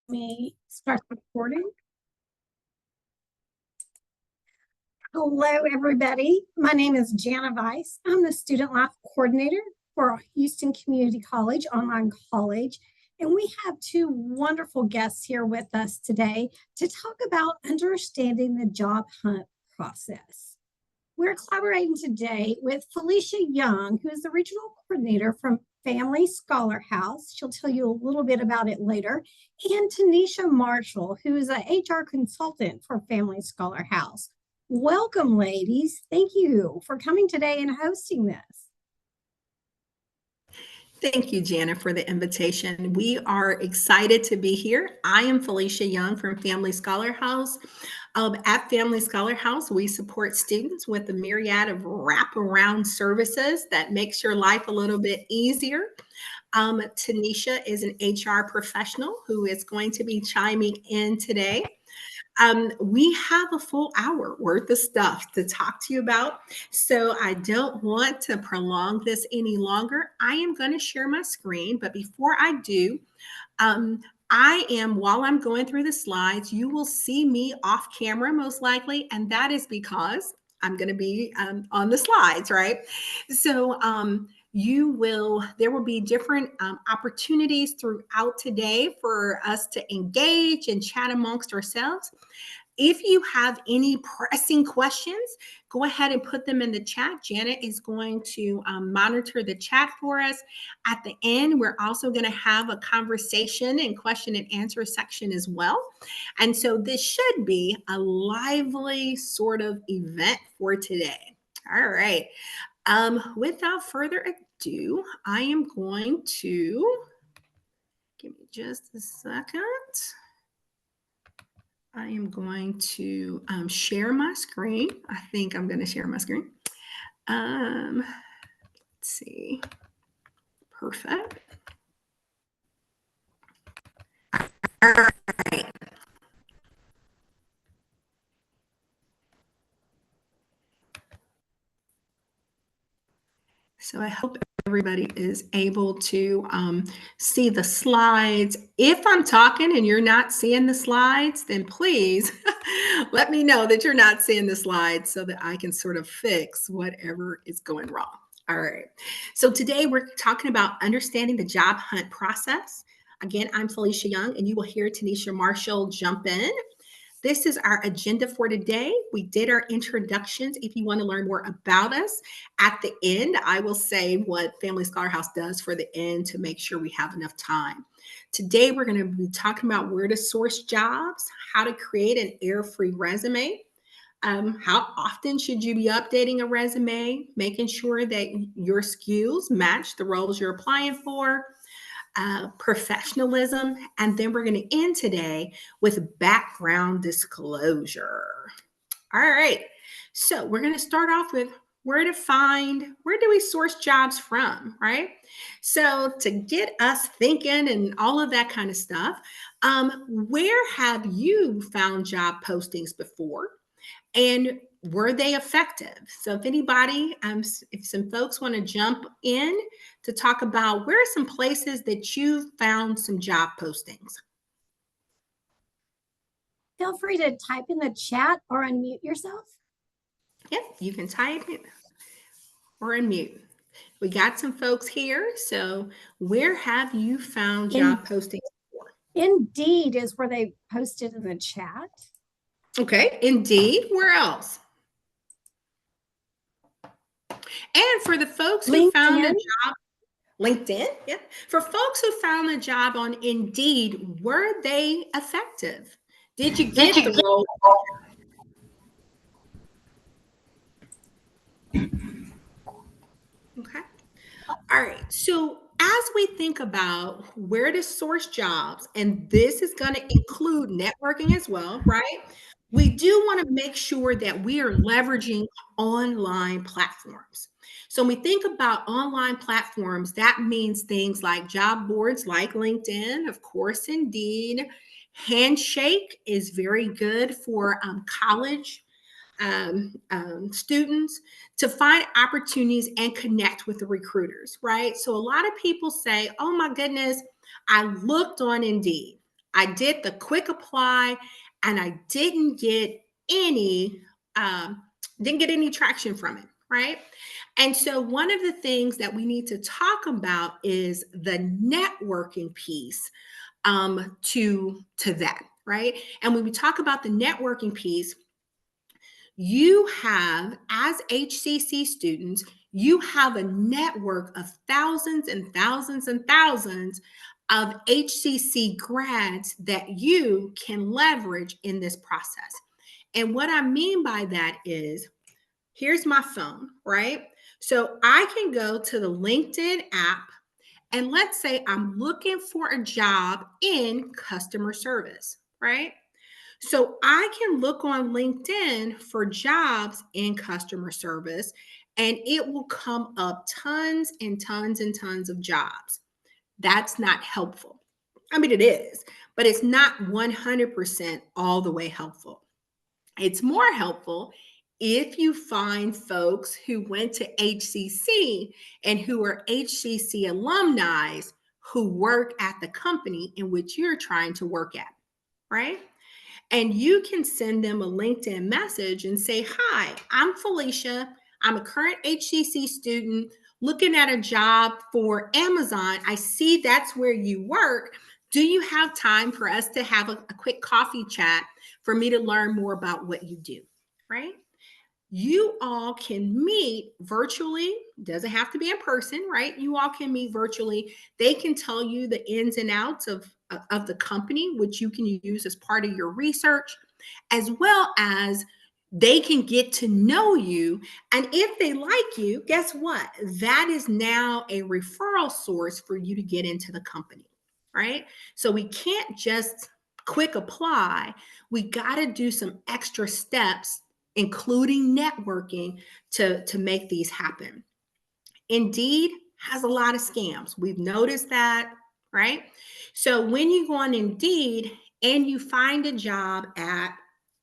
Me start recording. Hello, everybody. My name is Jana Weiss. I'm the Student Life Coordinator for Houston Community College Online College. And we have two wonderful guests here with us today to talk about understanding the job hunt process. We're collaborating today with Felicia Young, who is the Regional Coordinator from Family Scholar House. She'll tell you a little bit about it later. And Tanisha Marshall, who is an HR consultant for Family Scholar House. Welcome, ladies. Thank you for coming today and hosting this. Thank you, Jana, for the invitation. We are excited to be here. I am Felicia Young from Family Scholar House. At Family Scholar House, we support students with a myriad of wraparound services that makes your life a little bit easier. Tanisha is an HR professional who is going to be chiming in today. We have a full hour worth of stuff to talk to you about. So I don't want to prolong this any longer. I am going to share my screen, but before I do, while I'm going through the slides, you will see me off camera most likely, and that is because I'm going to be on the slides, right? So there will be different opportunities throughout today for us to engage and chat amongst ourselves. If you have any pressing questions, go ahead and put them in the chat. Janet is going to monitor the chat for us. At the end, we're also going to have a conversation and question and answer section as well. And so this should be a lively sort of event for today. All right. Without further ado, I am going to, give me just a second. I am going to share my screen. I think I'm going to share my screen. Let's see. Perfect. All right. So I hope everybody is able to see the slides. If I'm talking and you're not seeing the slides, then please let me know that you're not seeing the slides so that I can sort of fix whatever is going wrong. All right. So today we're talking about understanding the job hunt process. Again, I'm Felicia Young, and you will hear Tanisha Marshall jump in. This is our agenda for today. We did our introductions. If you want to learn more about us, at the end, I will say what Family Scholar House does for the end to make sure we have enough time. Today, we're going to be talking about where to source jobs, how to create an error-free resume, how often should you be updating a resume, making sure that your skills match the roles you're applying for, professionalism, and then we're going to end today with background disclosure. All right, so we're going to start off with where do we source jobs from, right? So to get us thinking and all of that kind of stuff, where have you found job postings before? And were they effective? So if anybody, if some folks want to jump in to talk about where are some places that you found some job postings? Feel free to type in the chat or unmute yourself. Yep, you can type it or unmute. We got some folks here. So where have you found job postings before? Indeed is where they posted in the chat. Okay, Indeed. Where else? And for the folks who found a job, LinkedIn, yeah. For folks who found a job on Indeed, were they effective? Did you get the role? Okay. All right. So as we think about where to source jobs, and this is going to include networking as well, right? We do want to make sure that we are leveraging online platforms. So when we think about online platforms, that means things like job boards like LinkedIn, of course, Indeed. Handshake is very good for college students to find opportunities and connect with the recruiters, right? So a lot of people say, oh my goodness, I looked on Indeed. I did the quick apply and I um, didn't get any traction from it, right? And so one of the things that we need to talk about is the networking piece to that, right? And when we talk about the networking piece, you have, as HCC students, you have a network of thousands and thousands and thousands of HCC grads that you can leverage in this process. And what I mean by that is, here's my phone, right? So I can go to the LinkedIn app, and let's say I'm looking for a job in customer service, right? So I can look on LinkedIn for jobs in customer service, and it will come up tons and tons and tons of jobs. That's not helpful. I mean, it is, but it's not 100% all the way helpful. It's more helpful if you find folks who went to HCC and who are HCC alumni who work at the company in which you're trying to work at, right? And you can send them a LinkedIn message and say, "Hi, I'm Felicia. I'm a current HCC student looking at a job for Amazon. I see that's where you work. Do you have time for us to have a quick coffee chat for me to learn more about what you do?" Right? You all can meet virtually, doesn't have to be in person, right? You all can meet virtually. They can tell you the ins and outs of the company, which you can use as part of your research, as well as they can get to know you. And if they like you, guess what? That is now a referral source for you to get into the company, right? So we can't just quick apply. We got to do some extra steps, including networking, to make these happen. Indeed has a lot of scams. We've noticed that, right? So when you go on Indeed and you find a job at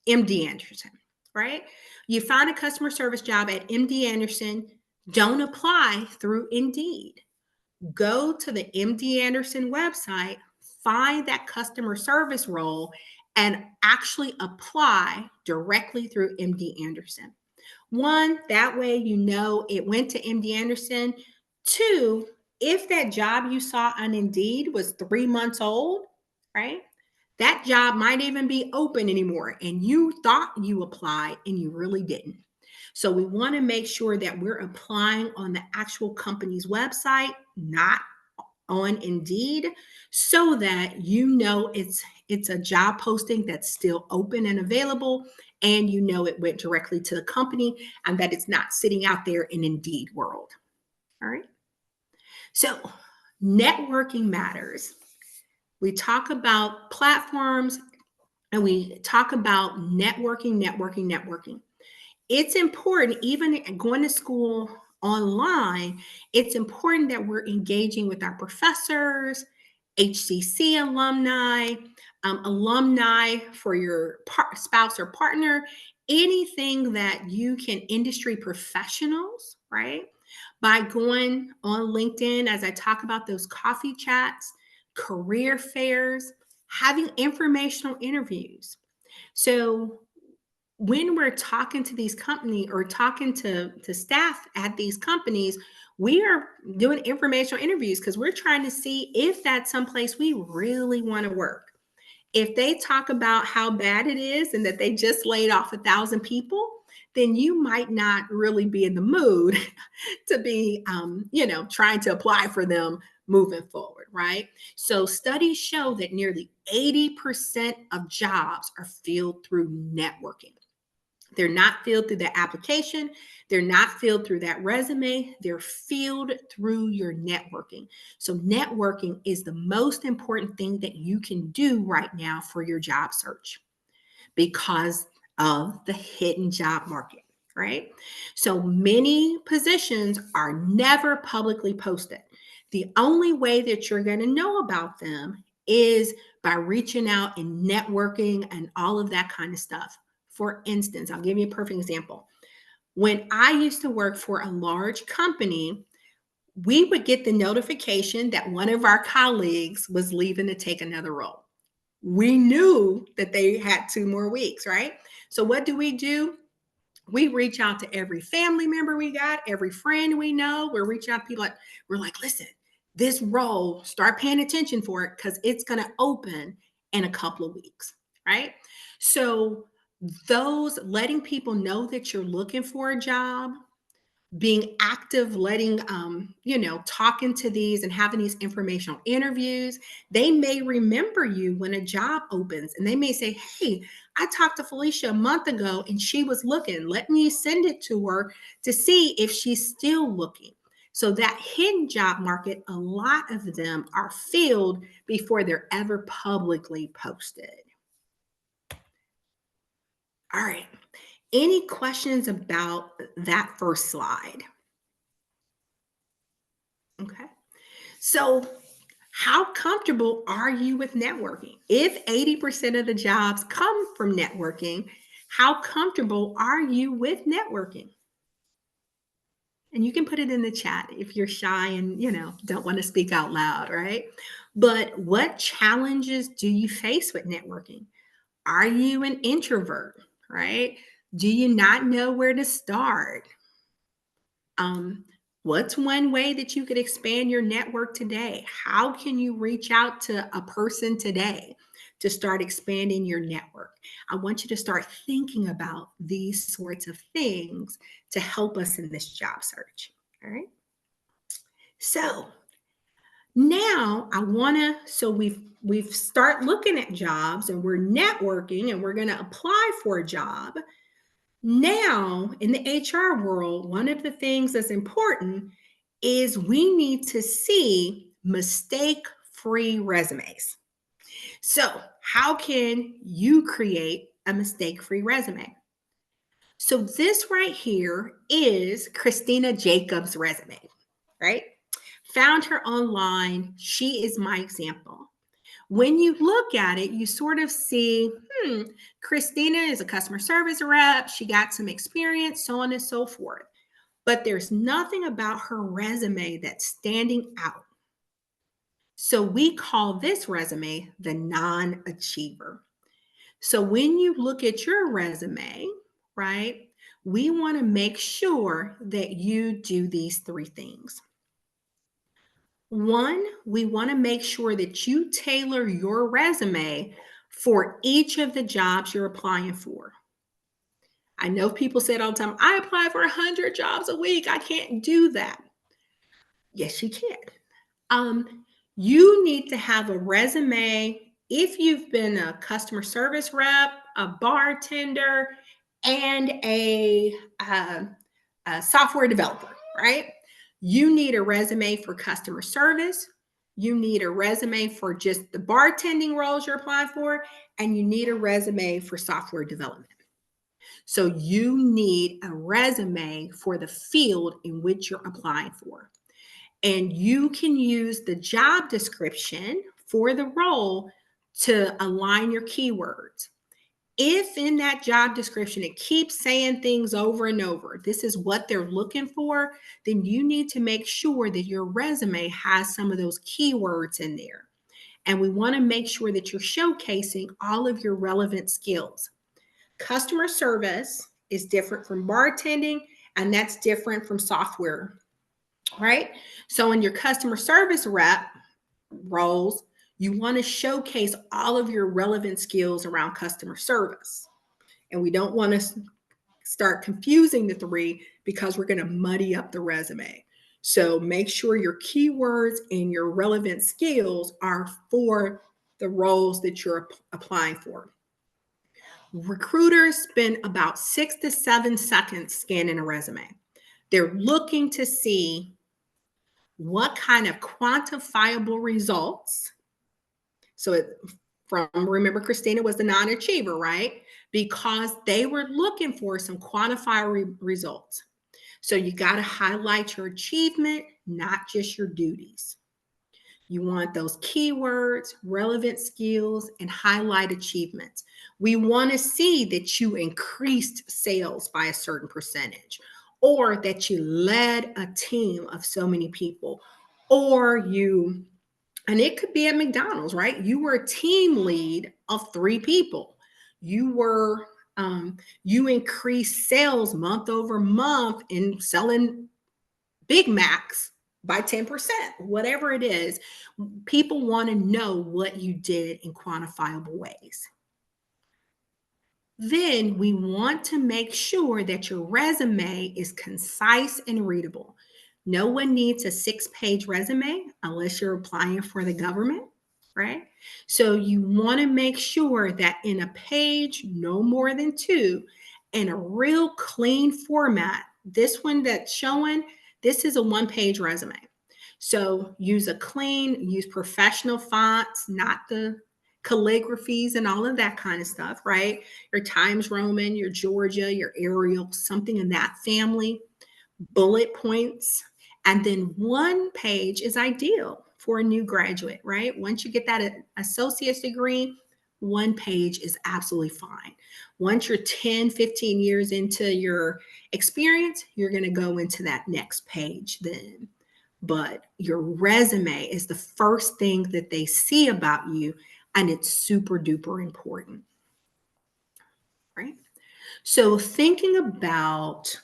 MD Anderson, right? You find a customer service job at MD Anderson, don't apply through Indeed. Go to the MD Anderson website, find that customer service role, and actually apply directly through MD Anderson. One, that way you know it went to MD Anderson. Two, if that job you saw on Indeed was 3 months old, right? That job might even be open anymore, and you thought you applied and you really didn't. So we want to make sure that we're applying on the actual company's website, not on Indeed, so that you know it's a job posting that's still open and available, and you know it went directly to the company and that it's not sitting out there in Indeed world. All right. So networking matters. We talk about platforms and we talk about networking. It's important, even going to school online, it's important that we're engaging with our professors, HCC alumni, alumni for your spouse or partner, anything that you can, industry professionals, right? By going on LinkedIn, as I talk about those coffee chats, career fairs, having informational interviews. So when we're talking to these companies or talking to staff at these companies, we are doing informational interviews because we're trying to see if that's someplace we really want to work. If they talk about how bad it is and that they just laid off 1,000 people, then you might not really be in the mood to be, trying to apply for them moving forward, right? So studies show that nearly 80% of jobs are filled through networking. They're not filled through the application. They're not filled through that resume. They're filled through your networking. So networking is the most important thing that you can do right now for your job search because of the hidden job market, right? So many positions are never publicly posted. The only way that you're going to know about them is by reaching out and networking and all of that kind of stuff. For instance, I'll give you a perfect example. When I used to work for a large company, we would get the notification that one of our colleagues was leaving to take another role. we knew that they had 2 more weeks, right? So what do? We reach out to every family member we got, every friend we know. We're reaching out to people like, we're like, listen, this role, start paying attention for it because it's going to open in a couple of weeks, right? So those letting people know that you're looking for a job, being active, letting talking to these and having these informational interviews. They may remember you when a job opens and they may say, hey, I talked to Felicia a month ago and she was looking. Let me send it to her to see if she's still looking. So that hidden job market, a lot of them are filled before they're ever publicly posted. All right. Any questions about that first slide? Okay. So, how comfortable are you with networking? If 80% of the jobs come from networking, how comfortable are you with networking? And you can put it in the chat if you're shy and, don't want to speak out loud, right? But what challenges do you face with networking? Are you an introvert, right? Do you not know where to start? Um, what's one way that you could expand your network today? How can you reach out to a person today to start expanding your network? I want you to start thinking about these sorts of things to help us in this job search. All right. So now I want to, so we've start looking at jobs and we're networking and we're going to apply for a job. Now, in the HR world, one of the things that's important is we need to see mistake-free resumes. So, how can you create a mistake-free resume? So, this right here is Christina Jacobs' resume, right? Found her online. She is my example. When you look at it, you sort of see, Christina is a customer service rep. She got some experience, so on and so forth. But there's nothing about her resume that's standing out. So we call this resume the non-achiever. So when you look at your resume, right, we want to make sure that you do these 3 things. One, we want to make sure that you tailor your resume for each of the jobs you're applying for. I know people say it all the time, I apply for 100 jobs a week. I can't do that. Yes, you can. You need to have a resume if you've been a customer service rep, a bartender, and a software developer, right? You need a resume for customer service. You need a resume for just the bartending roles you're applying for, and you need a resume for software development. So you need a resume for the field in which you're applying for. And you can use the job description for the role to align your keywords. If in that job description it keeps saying things over and over, this is what they're looking for, then you need to make sure that your resume has some of those keywords in there. And we want to make sure that you're showcasing all of your relevant skills. Customer service is different from bartending, and that's different from software, right? So in your customer service rep roles, you want to showcase all of your relevant skills around customer service. And we don't want to start confusing the 3 because we're going to muddy up the resume. So make sure your keywords and your relevant skills are for the roles that you're applying for. Recruiters spend about 6 to 7 seconds scanning a resume. They're looking to see what kind of quantifiable results. So remember, Christina was the non-achiever, right? Because they were looking for some quantifiable results. So you got to highlight your achievement, not just your duties. You want those keywords, relevant skills, and highlight achievements. We want to see that you increased sales by a certain percentage, or that you led a team of so many people, or and it could be at McDonald's, right? You were a team lead of 3 people. You were you increased sales month over month in selling Big Macs by 10%, whatever it is. People want to know what you did in quantifiable ways. Then we want to make sure that your resume is concise and readable. No one needs a 6-page resume unless you're applying for the government, right? So you want to make sure that in a page, no more than 2, in a real clean format. This one that's showing, this is a 1-page resume. So use use professional fonts, not the calligraphies and all of that kind of stuff, right? Your Times Roman, your Georgia, your Arial, something in that family, bullet points. And then 1 page is ideal for a new graduate, right? Once you get that associate's degree, 1 page is absolutely fine. Once you're 10, 15 years into your experience, you're going to go into that next page then. But your resume is the first thing that they see about you, and it's super duper important, right? So thinking about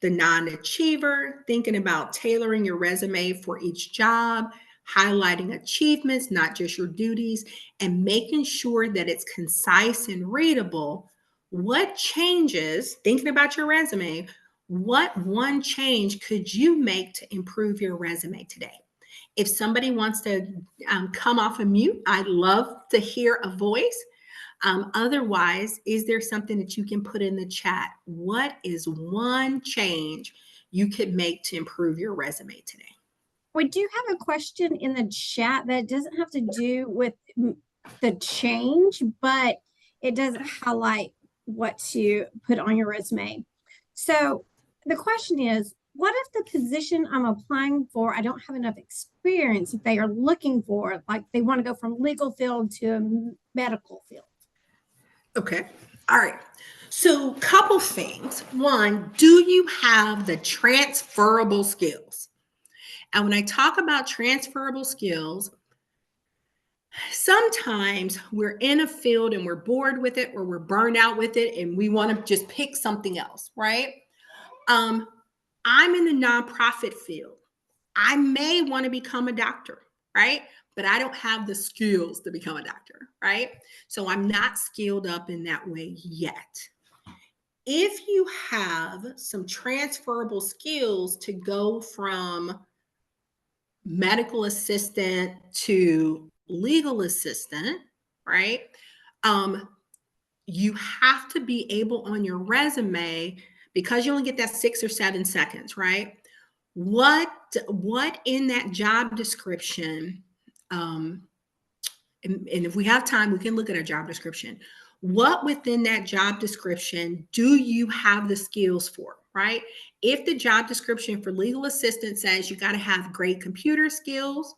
the non-achiever, thinking about tailoring your resume for each job, highlighting achievements, not just your duties, and making sure that it's concise and readable. What changes, thinking about your resume, what one change could you make to improve your resume today? If somebody wants to come off of mute, I'd love to hear a voice. Otherwise, is there something that you can put in the chat? What is one change you could make to improve your resume today? We do have a question in the chat that doesn't have to do with the change, but it does highlight what to put on your resume. So the question is, what if the position I'm applying for, I don't have enough experience that they are looking for, like they want to go from legal field to a medical field? Okay. All right. So, couple things. One, do you have the transferable skills? And when I talk about transferable skills, sometimes we're in a field and we're bored with it or we're burned out with it and we want to just pick something else, right? I'm in the nonprofit field. I may want to become a doctor, right? But I don't have the skills to become a doctor, right? So I'm not skilled up in that way yet. If you have some transferable skills to go from medical assistant to legal assistant, right? You have to be able on your resume, because you only get that 6 or 7 seconds, right? What in that job description, and if we have time, we can look at a job description. What within that job description do you have the skills for, right? If the job description for legal assistant says you got to have great computer skills,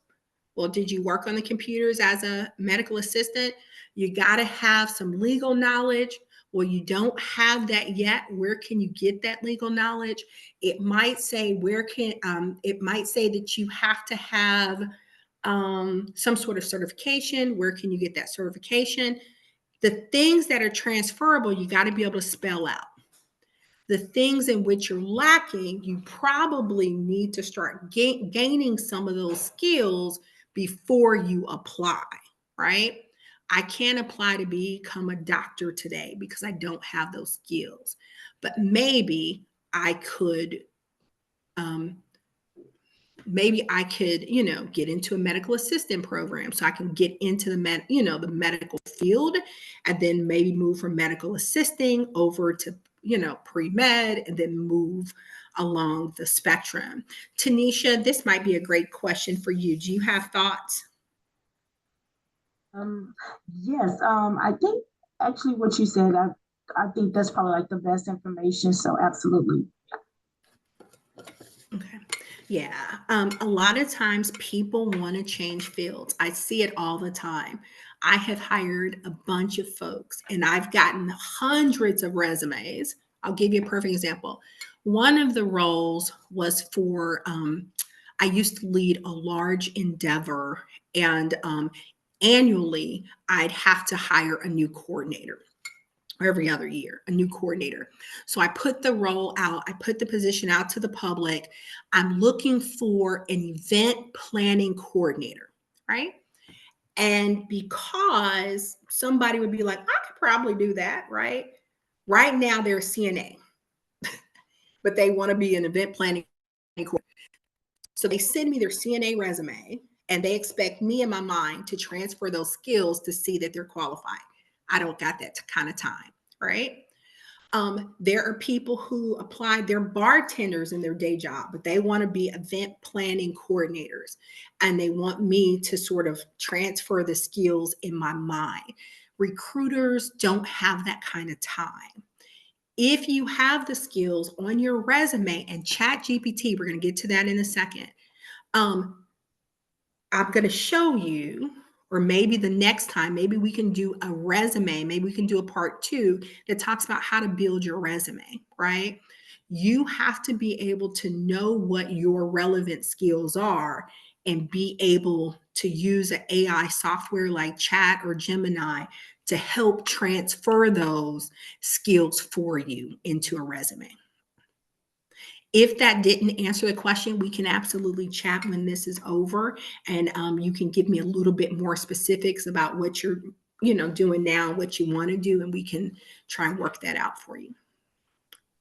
well, did you work on the computers as a medical assistant? You got to have some legal knowledge. Well, you don't have that yet. Where can you get that legal knowledge? It might say it might say that you have to have some sort of certification. Where can you get that certification? The things that are transferable, you got to be able to spell out. The things in which you're lacking, you probably need to start gaining some of those skills before you apply, right? I can't apply to become a doctor today because I don't have those skills, but maybe I could get into a medical assistant program so I can get into the medical field, and then maybe move from medical assisting over to pre-med, and then move along the spectrum. Tanisha, this might be a great question for you. Do you have thoughts? Yes, I think actually what you said, I think that's probably like the best information. So absolutely. Okay. Yeah. A lot of times people want to change fields. I see it all the time. I have hired a bunch of folks and I've gotten hundreds of resumes. I'll give you a perfect example. One of the roles was for, I used to lead a large endeavor, and annually, I'd have to hire a new coordinator, or every other year, a new coordinator. So I put the role out, I put the position out to the public. I'm looking for an event planning coordinator, right? And because somebody would be like, I could probably do that, right? Right now, they're a CNA, but they want to be an event planning coordinator. So they send me their CNA resume and they expect me in my mind to transfer those skills to see that they're qualified. I don't got that kind of time, right? There are people who apply, they're bartenders in their day job, but they want to be event planning coordinators and they want me to sort of transfer the skills in my mind. Recruiters don't have that kind of time. If you have the skills on your resume and ChatGPT, we're going to get to that in a second. I'm going to show you, or maybe the next time, maybe we can do a resume, maybe we can do a part 2 that talks about how to build your resume, right? You have to be able to know what your relevant skills are and be able to use an AI software like Chat or Gemini to help transfer those skills for you into a resume. If that didn't answer the question, we can absolutely chat when this is over, and you can give me a little bit more specifics about what you're, doing now, what you want to do, and we can try and work that out for you.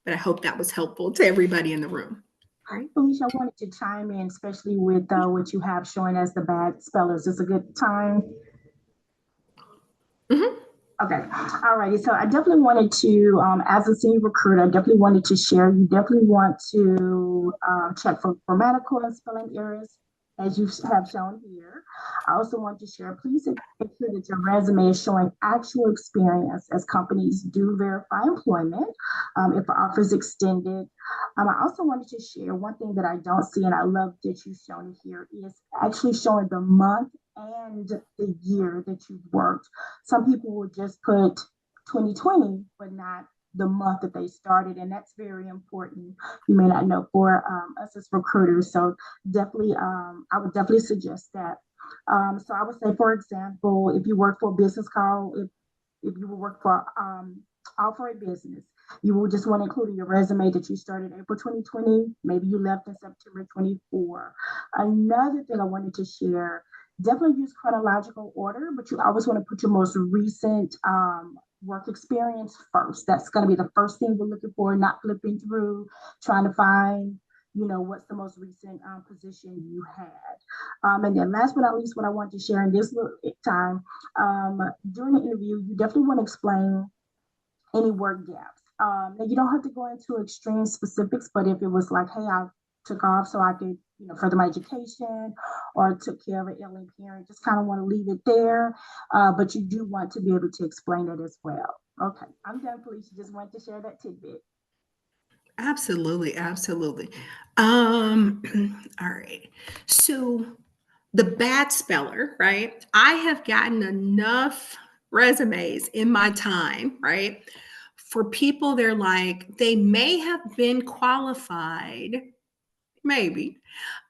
But I hope that was helpful to everybody in the room. Right. Felicia, I wanted to chime in, especially with what you have showing as the bad spellers. Is a good time? Mm-hmm. Okay. All righty. So I definitely wanted to, as a senior recruiter, I definitely wanted to share. You definitely want to check for grammatical and spelling errors, as you have shown here. I also want to share, please make sure that your resume is showing actual experience, as companies do verify employment if an offer is extended. I also wanted to share one thing that I don't see, and I love that you've shown it here, is actually showing the month and the year that you've worked. Some people will just put 2020, but not the month that they started, and that's very important. You may not know for us as recruiters, so definitely, I would definitely suggest that. So I would say, for example, if you work for a business call, if you will work for offer a business, you will just want to include in your resume that you started April 2020, maybe you left in September 24. Another thing I wanted to share, definitely use chronological order, but you always want to put your most recent work experience first. That's going to be the first thing we're looking for, not flipping through, trying to find, what's the most recent position you had. And then last but not least, what I want to share in this little time, during the interview, you definitely want to explain any work gaps. Now you don't have to go into extreme specifics, but if it was like, hey, I took off so I could, further my education, or took care of an ailing parent, just kind of want to leave it there. But you do want to be able to explain it as well. Okay, I'm done, Felicia. Just wanted to share that tidbit. Absolutely, absolutely. All right. So the bad speller, right? I have gotten enough resumes in my time, right? For people, they're like, they may have been qualified, maybe,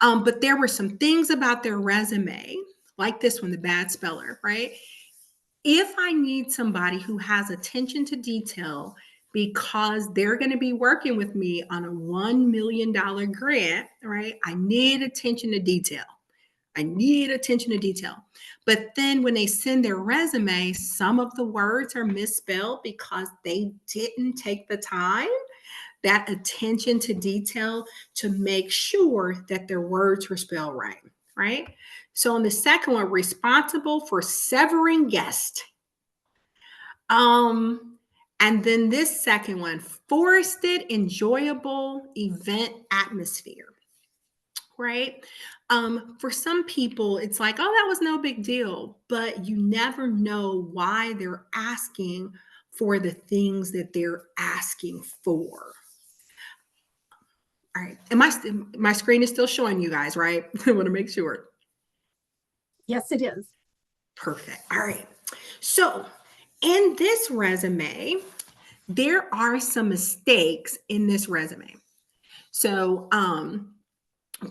but there were some things about their resume, like this one, the bad speller, right? If I need somebody who has attention to detail because they're going to be working with me on a $1 million grant, right? I need attention to detail. I need attention to detail. But then when they send their resume, some of the words are misspelled because they didn't take the time, that attention to detail, to make sure that their words were spelled right, right? So on the second one, responsible for severing guest. And then this second one, forested enjoyable event atmosphere, right? For some people, it's like, oh, that was no big deal, but you never know why they're asking for the things that they're asking for. All right. My screen is still showing you guys, right? I want to make sure. Yes, it is. Perfect. All right. So in this resume, there are some mistakes in this resume. So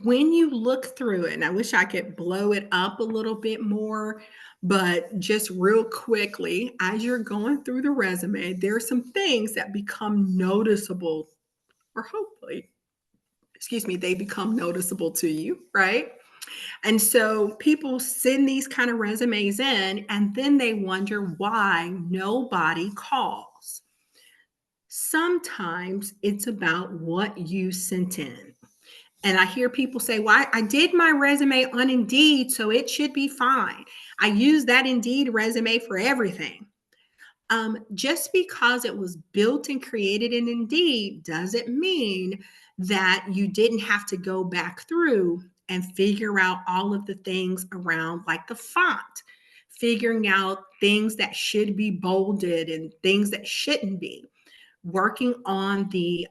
when you look through it, and I wish I could blow it up a little bit more, But just real quickly, as you're going through the resume, there are some things that become noticeable, or hopefully, excuse me, they become noticeable to you, right? And so people send these kind of resumes in, and then they wonder why nobody calls. Sometimes it's about what you sent in. And I hear people say, well, I did my resume on Indeed, so it should be fine. I use that Indeed resume for everything. Just because it was built and created in Indeed doesn't mean that you didn't have to go back through and figure out all of the things around, like the font, figuring out things that should be bolded and things that shouldn't be, working on the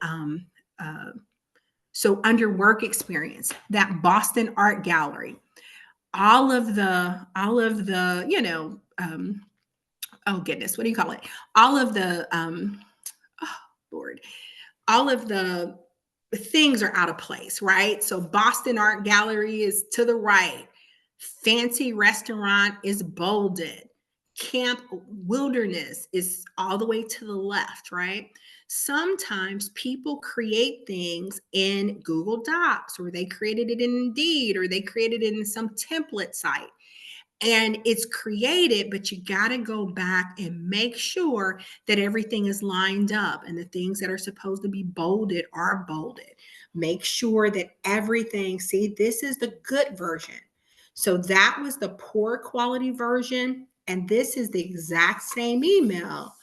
so under work experience, that Boston Art Gallery, all of the, oh goodness, what do you call it? All of the, oh Lord, all of the things are out of place, right? So Boston Art Gallery is to the right. Fancy Restaurant is bolded. Camp Wilderness is all the way to the left, right? Sometimes people create things in Google Docs, or they created it in Indeed, or they created it in some template site. And it's created, but you got to go back and make sure that everything is lined up and the things that are supposed to be bolded are bolded. Make sure that everything, see, this is the good version. So that was the poor quality version. And this is the exact same email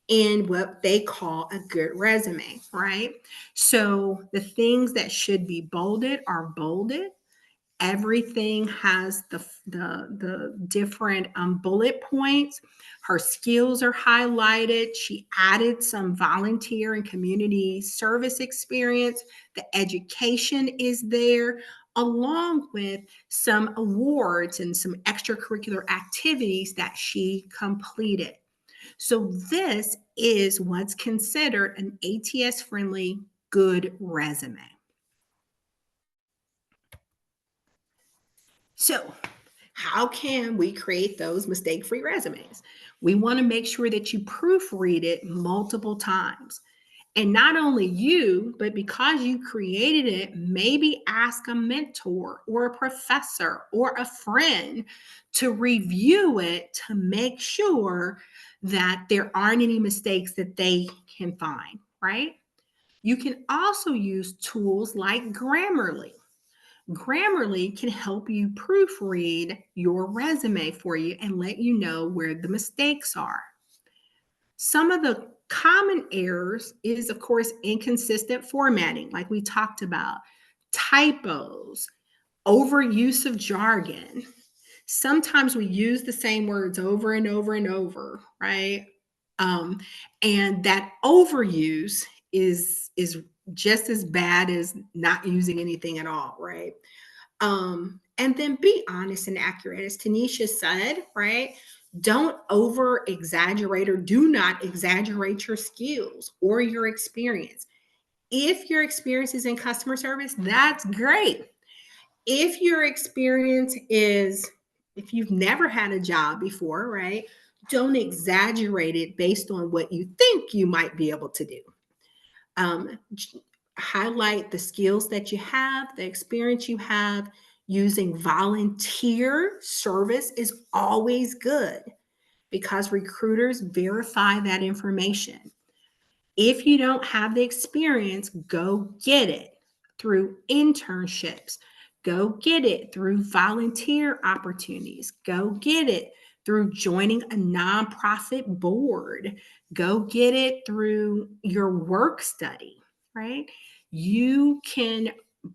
in what they call a good resume, right? So the things that should be bolded are bolded. Everything has the different bullet points. Her skills are highlighted. She added some volunteer and community service experience. The education is there, along with some awards and some extracurricular activities that she completed. So this is what's considered an ATS friendly good resume. So, how can we create those mistake-free resumes? We want to make sure that you proofread it multiple times. And not only you, but because you created it, maybe ask a mentor or a professor or a friend to review it to make sure that there aren't any mistakes that they can find, right? You can also use tools like Grammarly. Grammarly can help you proofread your resume for you and let you know where the mistakes are. Some of the common errors is, of course, inconsistent formatting, like we talked about, typos, overuse of jargon. Sometimes we use the same words over and over and over, right? And that overuse is just as bad as not using anything at all, right? And then be honest and accurate. As Tanisha said, right? Don't over exaggerate or do not exaggerate your skills or your experience. If your experience is in customer service, that's great. If your experience is, if you've never had a job before, right? Don't exaggerate it based on what you think you might be able to do. Highlight the skills that you have, the experience you have. Using volunteer service is always good because recruiters verify that information. If you don't have the experience, go get it through internships. Go get it through volunteer opportunities. Go get it through joining a nonprofit board. Go get it through your work study, right? You can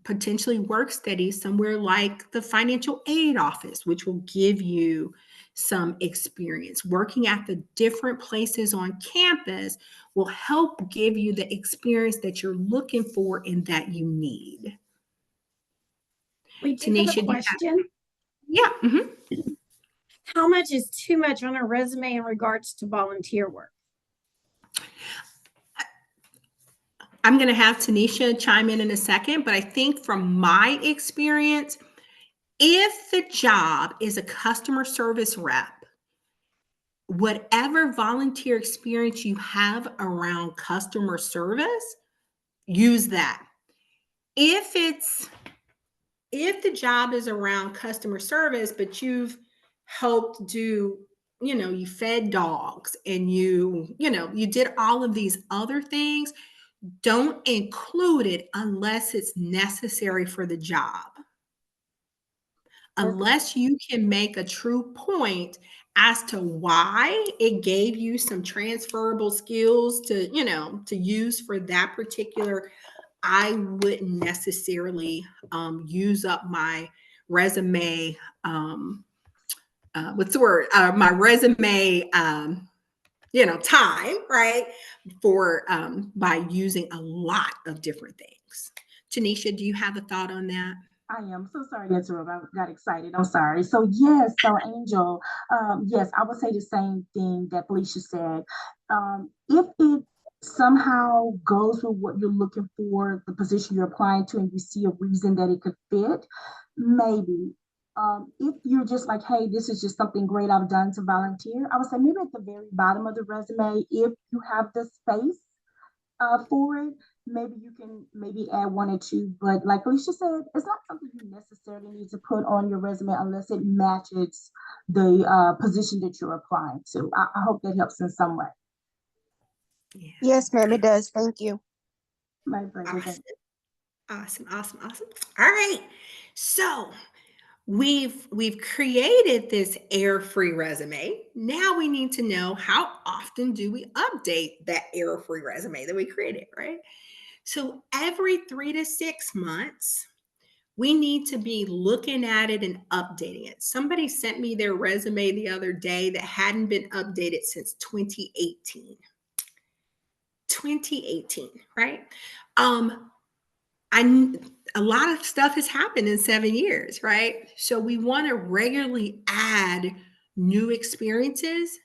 potentially work study somewhere like the financial aid office, which will give you some experience. Working at the different places on campus will help give you the experience that you're looking for and that you need. We do have a question. Yeah. Mm-hmm. How much is too much on a resume in regards to volunteer work? I'm going to have Tanisha chime in a second, but I think from my experience, If the job is a customer service rep, whatever volunteer experience you have around customer service, use that. If the job is around customer service, but you've helped do, you fed dogs and you did all of these other things, don't include it unless it's necessary for the job. Unless you can make a true point as to why it gave you some transferable skills to use for that particular, I wouldn't necessarily use up my resume. What's the word? My resume, time, right? For by using a lot of different things. Tanisha, do you have a thought on that? I am so sorry to interrupt. I got excited. I'm sorry. So yes, so Angel, yes, I would say the same thing that Felicia said. If it somehow goes with what you're looking for, the position you're applying to, and you see a reason that it could fit, maybe. If you're just like, hey, this is just something great I've done to volunteer, I would say maybe at the very bottom of the resume, if you have the space for it, maybe you can maybe add one or two. But like Alicia said, it's not something you necessarily need to put on your resume unless it matches the position that you're applying to. I hope that helps in some way. Yeah. Yes, ma'am, it does. Thank you. My pleasure. Awesome. All right. So we've created this error-free resume. Now we need to know, how often do we update that error-free resume that we created, right? So every 3 to 6 months, we need to be looking at it and updating it. Somebody sent me their resume the other day that hadn't been updated since 2018. 2018, right? A lot of stuff has happened in 7 years, right? So we want to regularly add new experiences,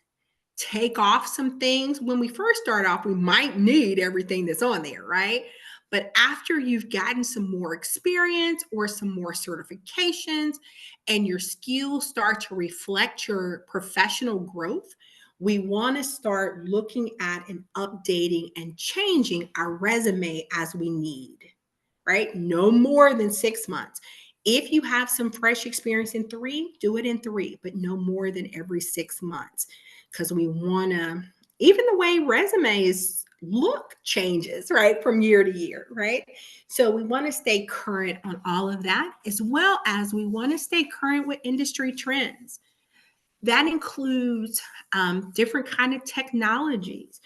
take off some things. When we first start off, we might need everything that's on there, right? But after you've gotten some more experience or some more certifications and your skills start to reflect your professional growth, we want to start looking at and updating and changing our resume as we need, right? No more than 6 months. If you have some fresh experience in 3, do it in 3, but no more than every 6 months, because we want to, even the way resumes look changes, right, from year to year, right? So we want to stay current on all of that, as well as we want to stay current with industry trends. That includes different kind of technologies.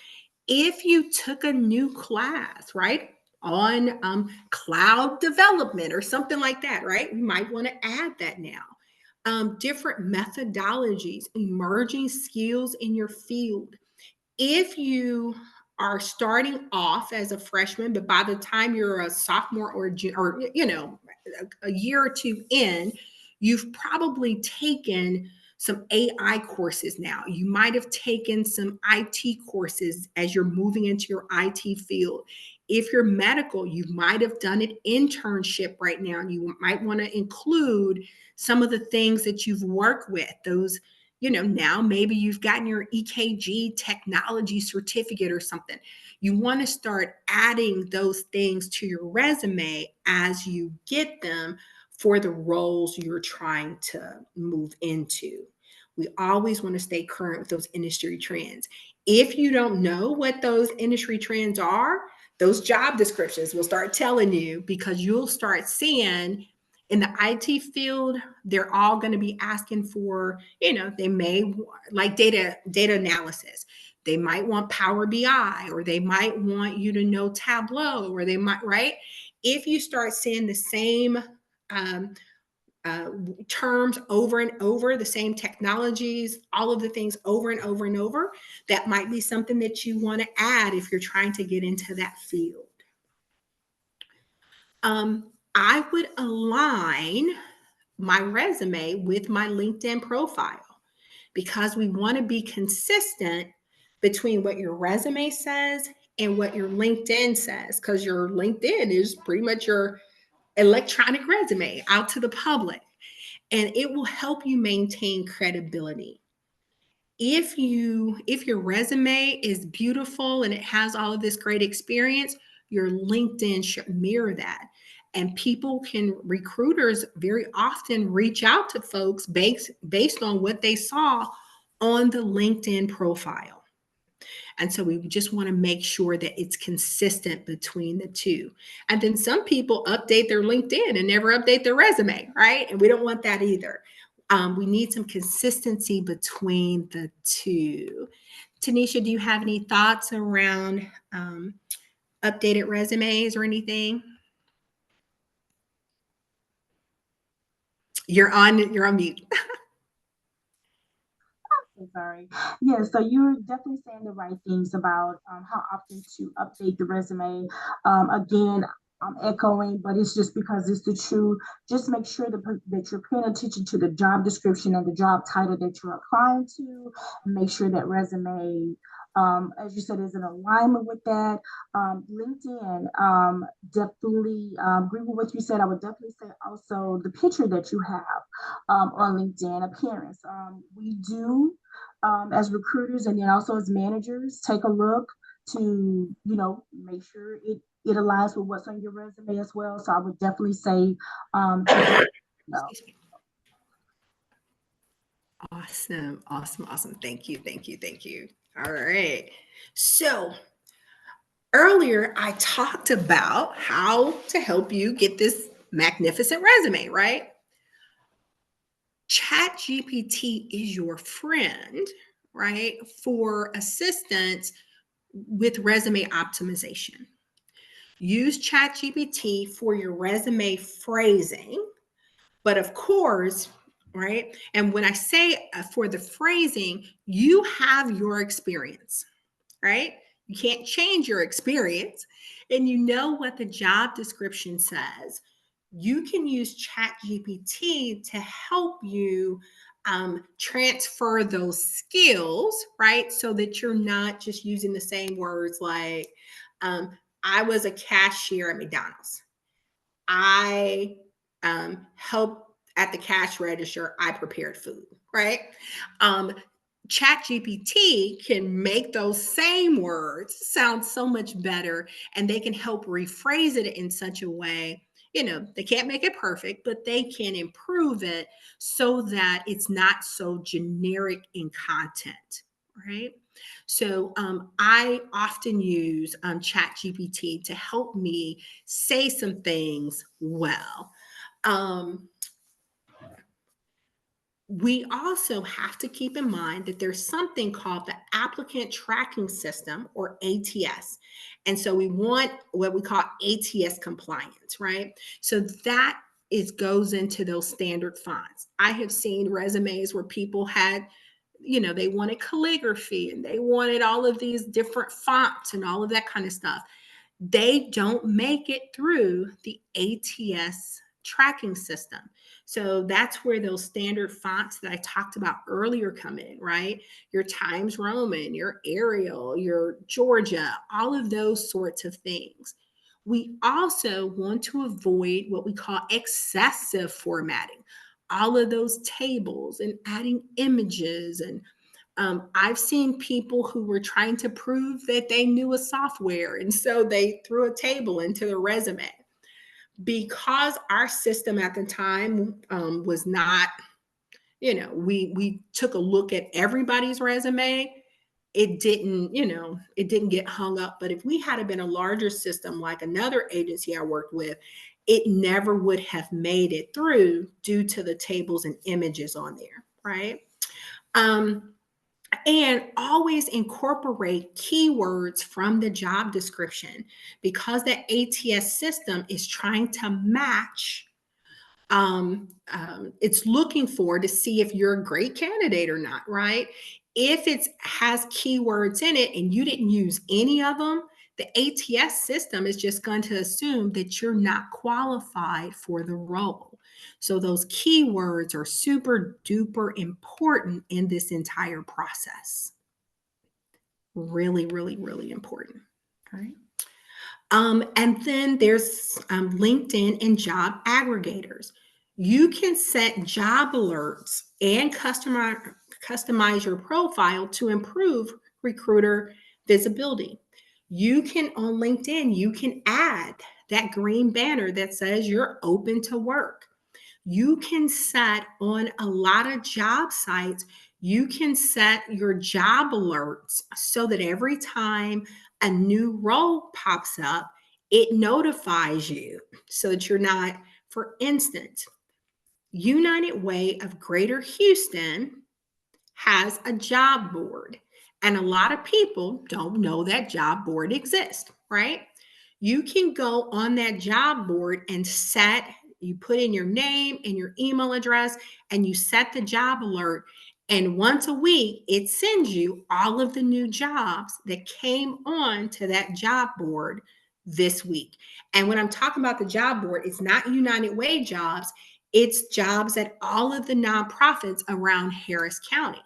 If you took a new class, right, on cloud development or something like that, right, we might want to add that now. Different methodologies, emerging skills in your field. If you are starting off as a freshman, but by the time you're a sophomore or a year or two in, you've probably taken some AI courses now. You might have taken some IT courses as you're moving into your IT field. If you're medical, you might have done an internship right now, and you might want to include some of the things that you've worked with. Those, now maybe you've gotten your EKG technology certificate or something. You want to start adding those things to your resume as you get them for the roles you're trying to move into. We always want to stay current with those industry trends. If you don't know what those industry trends are, those job descriptions will start telling you, because you'll start seeing in the IT field, they're all going to be asking for, they may like data analysis. They might want Power BI, or they might want you to know Tableau, or they might, right? If you start seeing the same terms over and over, the same technologies, all of the things over and over and over, that might be something that you want to add if you're trying to get into that field. I would align my resume with my LinkedIn profile, because we want to be consistent between what your resume says and what your LinkedIn says, because your LinkedIn is pretty much your electronic resume out to the public. and it will help you maintain credibility. If your resume is beautiful and it has all of this great experience, your LinkedIn should mirror that. And recruiters very often reach out to folks based on what they saw on the LinkedIn profile. And so we just want to make sure that it's consistent between the two. And then some people update their LinkedIn and never update their resume, right? And we don't want that either. We need some consistency between the two. Tanisha, do you have any thoughts around updated resumes or anything? You're on mute. So sorry. Yeah, so you're definitely saying the right things about how often to update the resume. Again, I'm echoing, but it's just because it's the truth. Just make sure that you're paying attention to the job description and the job title that you're applying to. And make sure that resume, as you said, is in alignment with that. LinkedIn, definitely agree with what you said. I would definitely say also the picture that you have on LinkedIn appearance. We do as recruiters and then also as managers take a look to make sure it aligns with what's on your resume as well. So I would definitely say no. Awesome. Thank you. All right. So earlier I talked about how to help you get this magnificent resume, right? ChatGPT is your friend, right, for assistance with resume optimization. Use ChatGPT for your resume phrasing, but of course, right? And when I say for the phrasing, you have your experience, right? You can't change your experience, and you know what the job description says. You can use ChatGPT to help you transfer those skills, right? So that you're not just using the same words like, I was a cashier at McDonald's. I helped at the cash register. I prepared food, right? ChatGPT can make those same words sound so much better, and they can help rephrase it in such a way. They can't make it perfect, but they can improve it so that it's not so generic in content, right? So I often use ChatGPT to help me say some things well. We also have to keep in mind that there's something called the Applicant Tracking System, or ATS. And so we want what we call ATS compliance, right? So that goes into those standard fonts. I have seen resumes where people had, they wanted calligraphy and they wanted all of these different fonts and all of that kind of stuff. They don't make it through the ATS tracking system. So that's where those standard fonts that I talked about earlier come in, right? Your Times Roman, your Arial, your Georgia, all of those sorts of things. We also want to avoid what we call excessive formatting, all of those tables and adding images. And I've seen people who were trying to prove that they knew a software, and so they threw a table into their resume. Because our system at the time was not, we took a look at everybody's resume. It didn't get hung up. But if we had been a larger system like another agency I worked with, it never would have made it through due to the tables and images on there, right? And always incorporate keywords from the job description, because the ATS system is trying to match. It's looking for to see if you're a great candidate or not, right? If it has keywords in it and you didn't use any of them, the ATS system is just going to assume that you're not qualified for the role. So those keywords are super duper important in this entire process. Really, really, really important. All right. And then there's LinkedIn and job aggregators. You can set job alerts and customize your profile to improve recruiter visibility. You can, on LinkedIn, you can add that green banner that says you're open to work. You can set on a lot of job sites, you can set your job alerts so that every time a new role pops up, it notifies you so that you're not, for instance, United Way of Greater Houston has a job board, and a lot of people don't know that job board exists, right? You can go on that job board and you put in your name and your email address, and you set the job alert. And once a week, it sends you all of the new jobs that came on to that job board this week. And when I'm talking about the job board, it's not United Way jobs, it's jobs at all of the nonprofits around Harris County.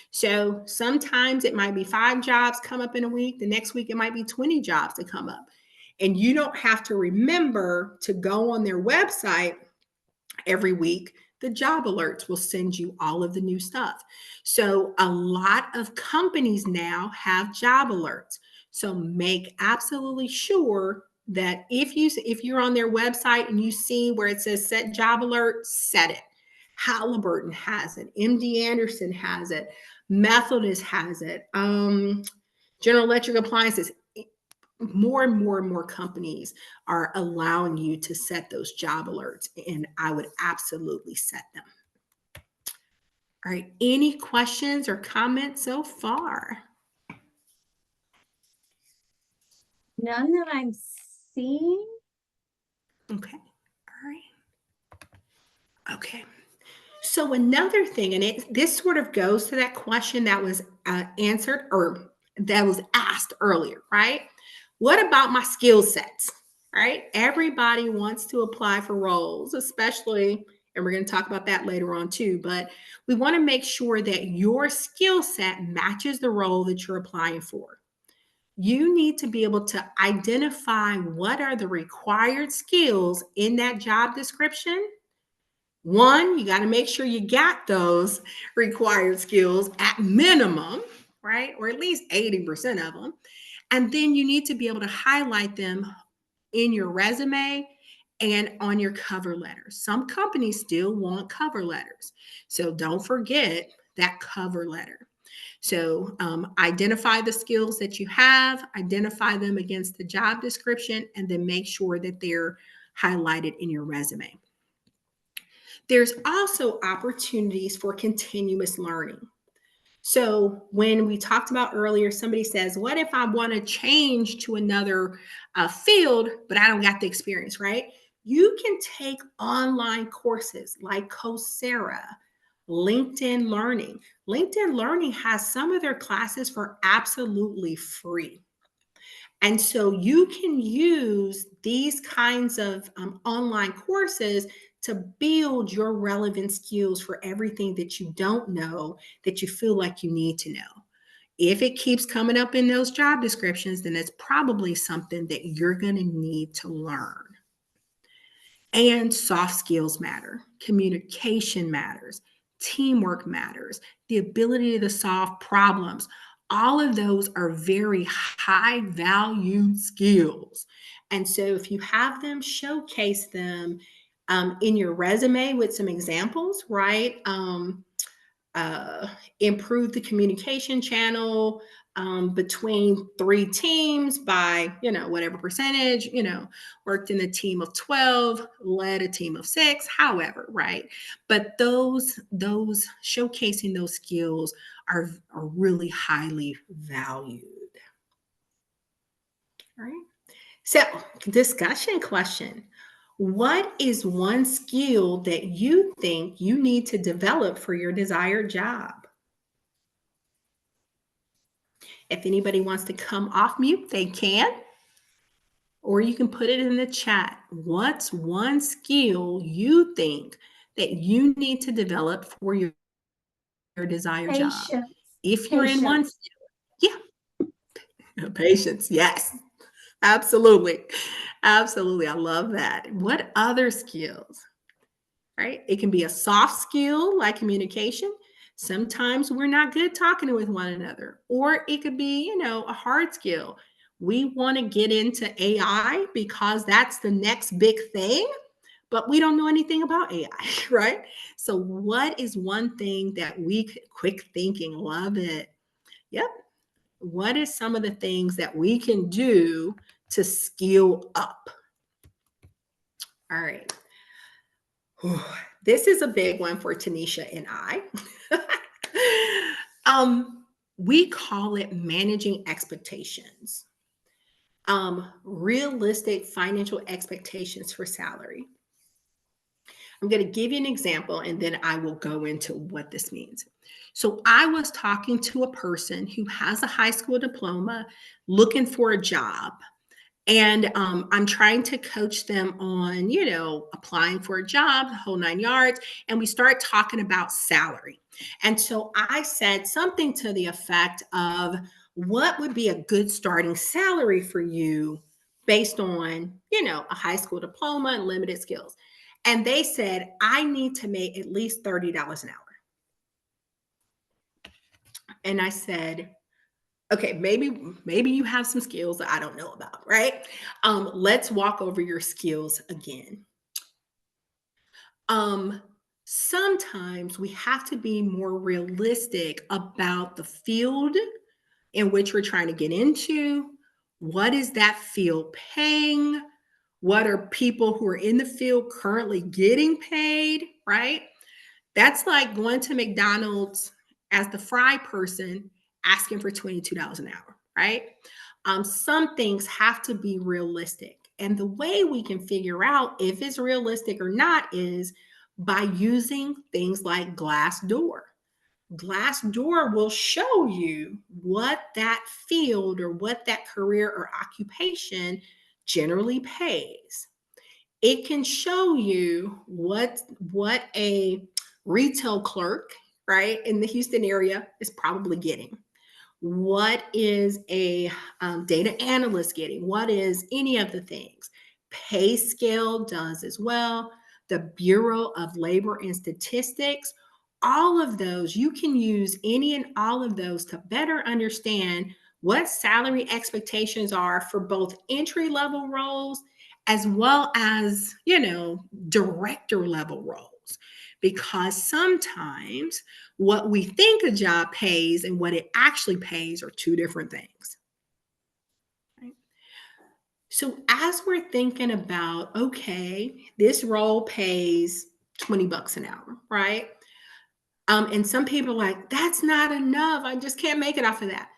So sometimes it might be 5 jobs come up in a week. The next week, it might be 20 jobs that come up. And you don't have to remember to go on their website every week. The job alerts will send you all of the new stuff. So a lot of companies now have job alerts. So make absolutely sure that if you're on their website and you see where it says set job alert, set it. Halliburton has it. MD Anderson has it. Methodist has it. General Electric Appliances. More and more and more companies are allowing you to set those job alerts, and I would absolutely set them. All right, any questions or comments so far? None that I'm seeing. Okay, all right. Okay, so another thing, and this sort of goes to that question that was answered or that was asked earlier, right? What about my skill sets, right? Everybody wants to apply for roles, especially, and we're going to talk about that later on too, but we want to make sure that your skill set matches the role that you're applying for. You need to be able to identify what are the required skills in that job description. One, you got to make sure you got those required skills at minimum, right? Or at least 80% of them. And then you need to be able to highlight them in your resume and on your cover letter. Some companies still want cover letters. So don't forget that cover letter. So identify the skills that you have, identify them against the job description, and then make sure that they're highlighted in your resume. There's also opportunities for continuous learning. So when we talked about earlier, somebody says, what if I want to change to another field, but I don't got the experience, right? You can take online courses like Coursera, LinkedIn Learning. LinkedIn Learning has some of their classes for absolutely free. And so you can use these kinds of online courses to build your relevant skills for everything that you don't know that you feel like you need to know. If it keeps coming up in those job descriptions, then it's probably something that you're going to need to learn. And soft skills matter. Communication matters. Teamwork matters. The ability to solve problems. All of those are very high valued skills. And so if you have them, showcase them in your resume with some examples, right? Improve the communication channel between 3 teams by, whatever percentage, worked in a team of 12, led a team of 6, however, right? But those showcasing those skills are really highly valued. All right. So discussion question. What is one skill that you think you need to develop for your desired job? If anybody wants to come off mute, they can. Or you can put it in the chat. What's one skill you think that you need to develop for your desired job? If you're in one field, yeah. Patience, yes. Absolutely. Absolutely. I love that. What other skills? right? It can be a soft skill like communication. Sometimes we're not good talking with one another, or it could be, a hard skill. We want to get into AI because that's the next big thing, but we don't know anything about AI, right? So, what is one thing that quick thinking, love it. Yep. What is some of the things that we can do to skill up? All right. Whew. This is a big one for Tanisha and I. We call it managing expectations. Realistic financial expectations for salary. I'm going to give you an example and then I will go into what this means. So I was talking to a person who has a high school diploma looking for a job. And I'm trying to coach them on, applying for a job, the whole 9 yards. And we start talking about salary. And so I said something to the effect of, what would be a good starting salary for you based on, a high school diploma and limited skills? And they said, I need to make at least $30 an hour. And I said, okay, maybe you have some skills that I don't know about, right? Let's walk over your skills again. Sometimes we have to be more realistic about the field in which we're trying to get into. What is that field paying? What are people who are in the field currently getting paid, right? That's like going to McDonald's as the fry person asking for $22 an hour, right? Some things have to be realistic. And the way we can figure out if it's realistic or not is by using things like Glassdoor. Glassdoor will show you what that field or what that career or occupation generally pays. It can show you what a retail clerk, right, in the Houston area is probably getting. What is a data analyst getting? What is any of the things? Pay scale does as well. The Bureau of Labor and Statistics, all of those, you can use any and all of those to better understand what salary expectations are for both entry level roles as well as, director level roles. Because sometimes what we think a job pays and what it actually pays are two different things. Right? So as we're thinking about, okay, this role pays $20 an hour, right? And some people are like, that's not enough. I just can't make it off of that.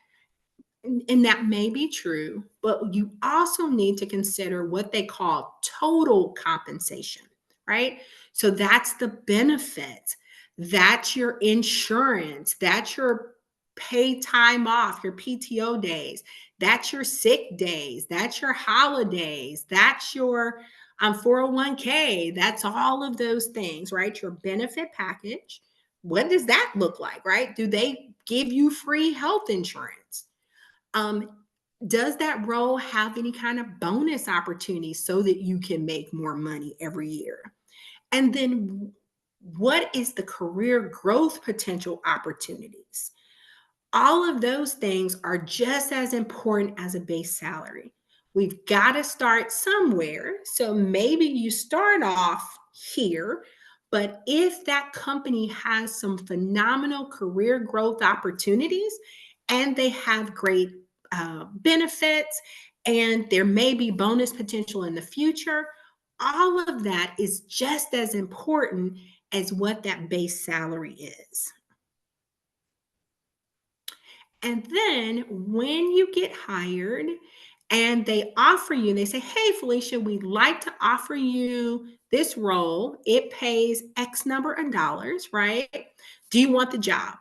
And that may be true, but you also need to consider what they call total compensation, right? So that's the benefits, that's your insurance, that's your paid time off, your PTO days, that's your sick days, that's your holidays, that's your 401k, that's all of those things, right? Your benefit package. What does that look like, right? Do they give you free health insurance? Does that role have any kind of bonus opportunities so that you can make more money every year? And then what is the career growth potential opportunities? All of those things are just as important as a base salary. We've got to start somewhere. So maybe you start off here, but if that company has some phenomenal career growth opportunities and they have great benefits and there may be bonus potential in the future, all of that is just as important as what that base salary is. And then when you get hired and they offer you, they say, hey, Felicia, we'd like to offer you this role. It pays X number of dollars, right? Do you want the job?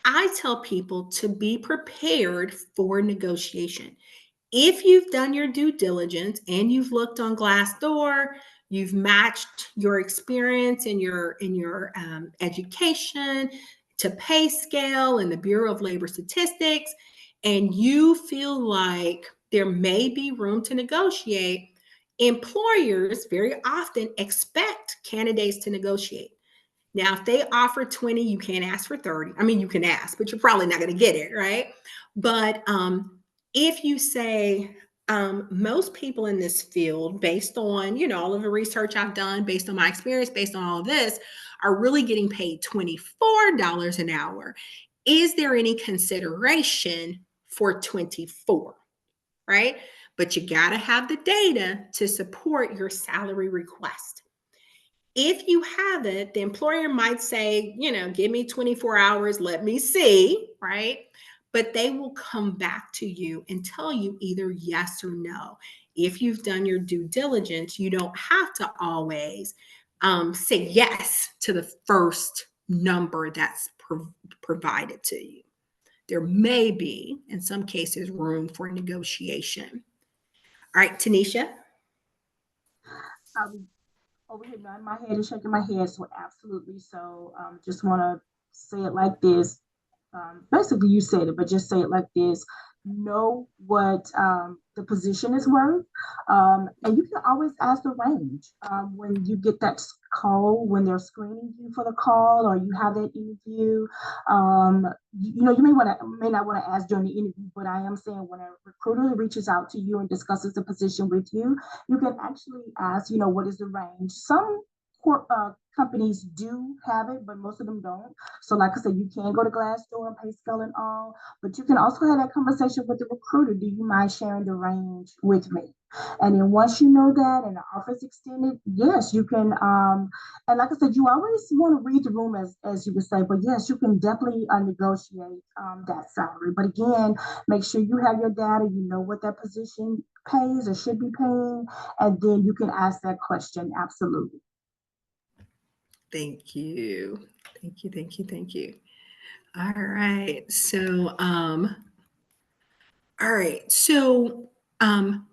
I tell people to be prepared for negotiation. If you've done your due diligence and you've looked on Glassdoor, you've matched your experience in your education to pay scale and the Bureau of Labor Statistics, and you feel like there may be room to negotiate, Employers very often expect candidates to negotiate. Now, if they offer 20, you can't ask for 30. I mean, you can ask, but you're probably not going to get it, right? But if you say, most people in this field, based on, all of the research I've done, based on my experience, based on all of this, are really getting paid $24 an hour. Is there any consideration for 24, right? But you got to have the data to support your salary request. If you have it, the employer might say, give me 24 hours, let me see, right? But they will come back to you and tell you either yes or no. If you've done your due diligence, you don't have to always say yes to the first number that's provided to you. There may be, in some cases, room for negotiation. All right, Tanisha. Over here nodding my head and shaking my head, so absolutely. So just want to say it like this. Basically, you said it, but just say it like this. Know what the position is worth. And you can always ask the range when you get that call, when they're screening you for the call or you have that interview. You may not want to ask during the interview, but I am saying when a recruiter reaches out to you and discusses the position with you, you can actually ask, what is the range? Some companies do have it, but most of them don't. So like I said, you can go to Glassdoor and PayScale and all, but you can also have that conversation with the recruiter. Do you mind sharing the range with me? And then once you know that and the offer is extended, yes, you can. And like I said, you always want to read the room, as you would say, but yes, you can definitely negotiate that salary. But again, make sure you have your data, you know what that position pays or should be paying, and then you can ask that question. Absolutely. Thank you. Thank you. Thank you. Thank you. All right. So, all right. So, and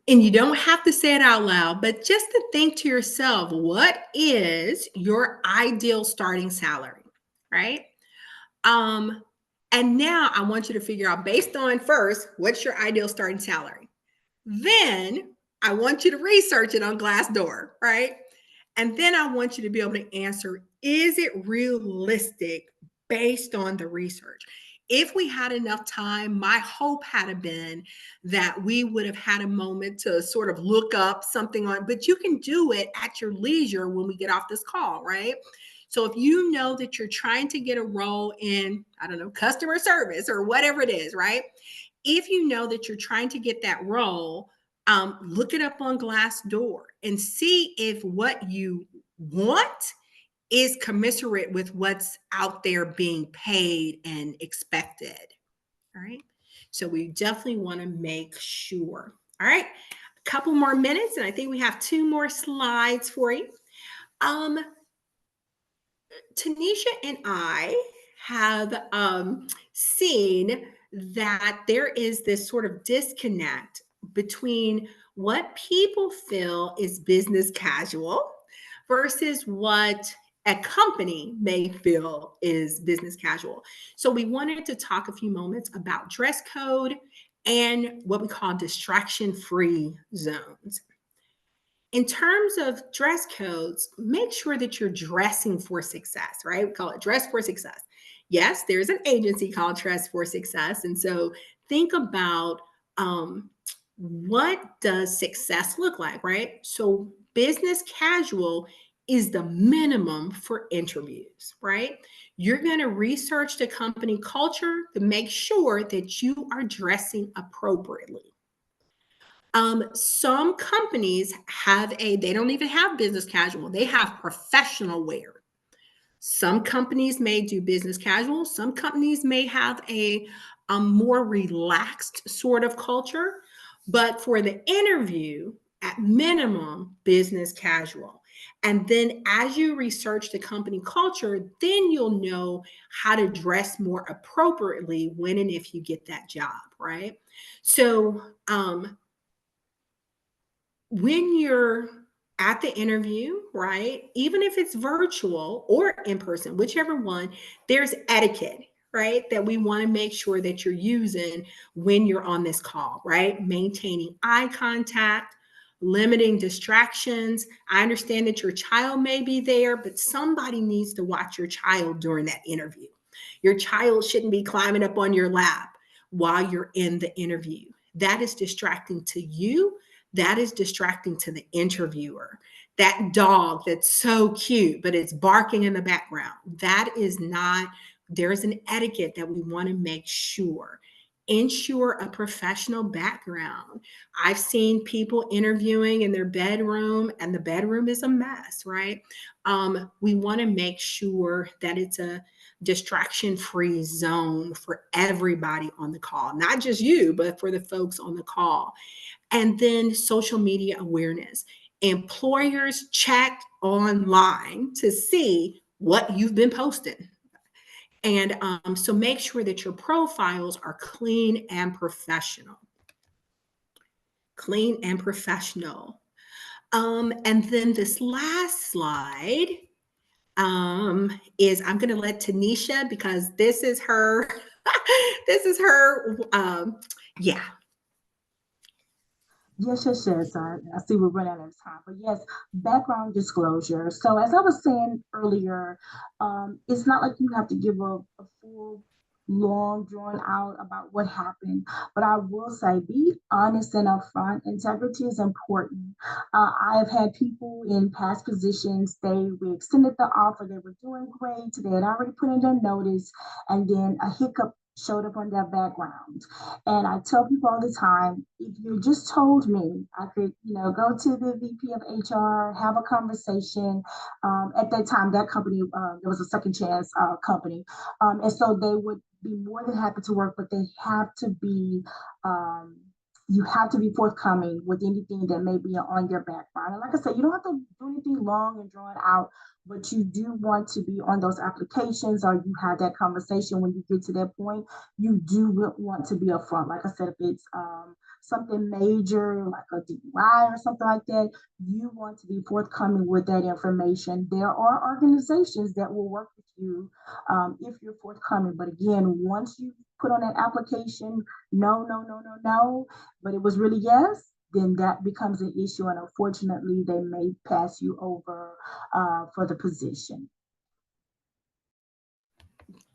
you don't have to say it out loud, but just to think to yourself, what is your ideal starting salary? Right. And now I want you to figure out based on first, what's your ideal starting salary? Then I want you to research it on Glassdoor, right? And then I want you to be able to answer, is it realistic based on the research? If we had enough time, my hope had been that we would have had a moment to sort of look up something on, but you can do it at your leisure when we get off this call, right? So if you know that you're trying to get a role in, I don't know, customer service or whatever it is, right? If you know that you're trying to get that role, look it up on Glassdoor and see if what you want is commensurate with what's out there being paid and expected. All right. So we definitely want to make sure. All right. A couple more minutes, and I think we have 2 more slides for you. Tanisha and I have seen that there is this sort of disconnect between what people feel is business casual versus what a company may feel is business casual. So we wanted to talk a few moments about dress code and what we call distraction-free zones. In terms of dress codes, make sure that you're dressing for success, right? We call it dress for success. Yes, there's an agency called Dress for Success. And so think about what does success look like, right? So business casual is the minimum for interviews, right? You're going to research the company culture to make sure that you are dressing appropriately. Some companies they don't even have business casual. They have professional wear. Some companies may do business casual. Some companies may have a more relaxed sort of culture. But for the interview, at minimum, business casual. And then as you research the company culture, then you'll know how to dress more appropriately when and if you get that job, right? So, when you're at the interview, right, even if it's virtual or in person, whichever one, there's etiquette, right, that we want to make sure that you're using when you're on this call, right? Maintaining eye contact, limiting distractions. I understand that your child may be there, but somebody needs to watch your child during that interview. Your child shouldn't be climbing up on your lap while you're in the interview. That is distracting to you. That is distracting to the interviewer. That dog that's so cute, but it's barking in the background. That is not, there's an etiquette that we want to make sure. Ensure a professional background. I've seen people interviewing in their bedroom, and the bedroom is a mess, right? We want to make sure that it's a distraction-free zone for everybody on the call, not just you, but for the folks on the call. And then social media awareness. Employers check online to see what you've been posting. And so make sure that your profiles are clean and professional. Clean and professional. And then this last slide is, I'm going to let Tanisha, because this is her, this is her, yeah. Yes, yes, yes. I see we're running out of time, but yes, background disclosure. So as I was saying earlier, it's not like you have to give a full, long, drawn out about what happened, but I will say be honest and upfront. Integrity is important. I have had people in past positions, we extended the offer, they were doing great, they had already put in their notice, and then a hiccup showed up on their background. And I tell people all the time, if you just told me, I could, go to the VP of HR, have a conversation. At that time, that company, there was a second chance company. And so they would be more than happy to work, but they have to be, you have to be forthcoming with anything that may be on your background. And like I said, you don't have to do anything long and drawn out, but you do want to be on those applications, or you have that conversation when you get to that point. You do want to be upfront. Like I said, if it's something major like a DUI or something like that, you want to be forthcoming with that information. There are organizations that will work with you if you're forthcoming. But again, once you put on that application, no, but it was really yes, then that becomes an issue. And unfortunately, they may pass you over for the position.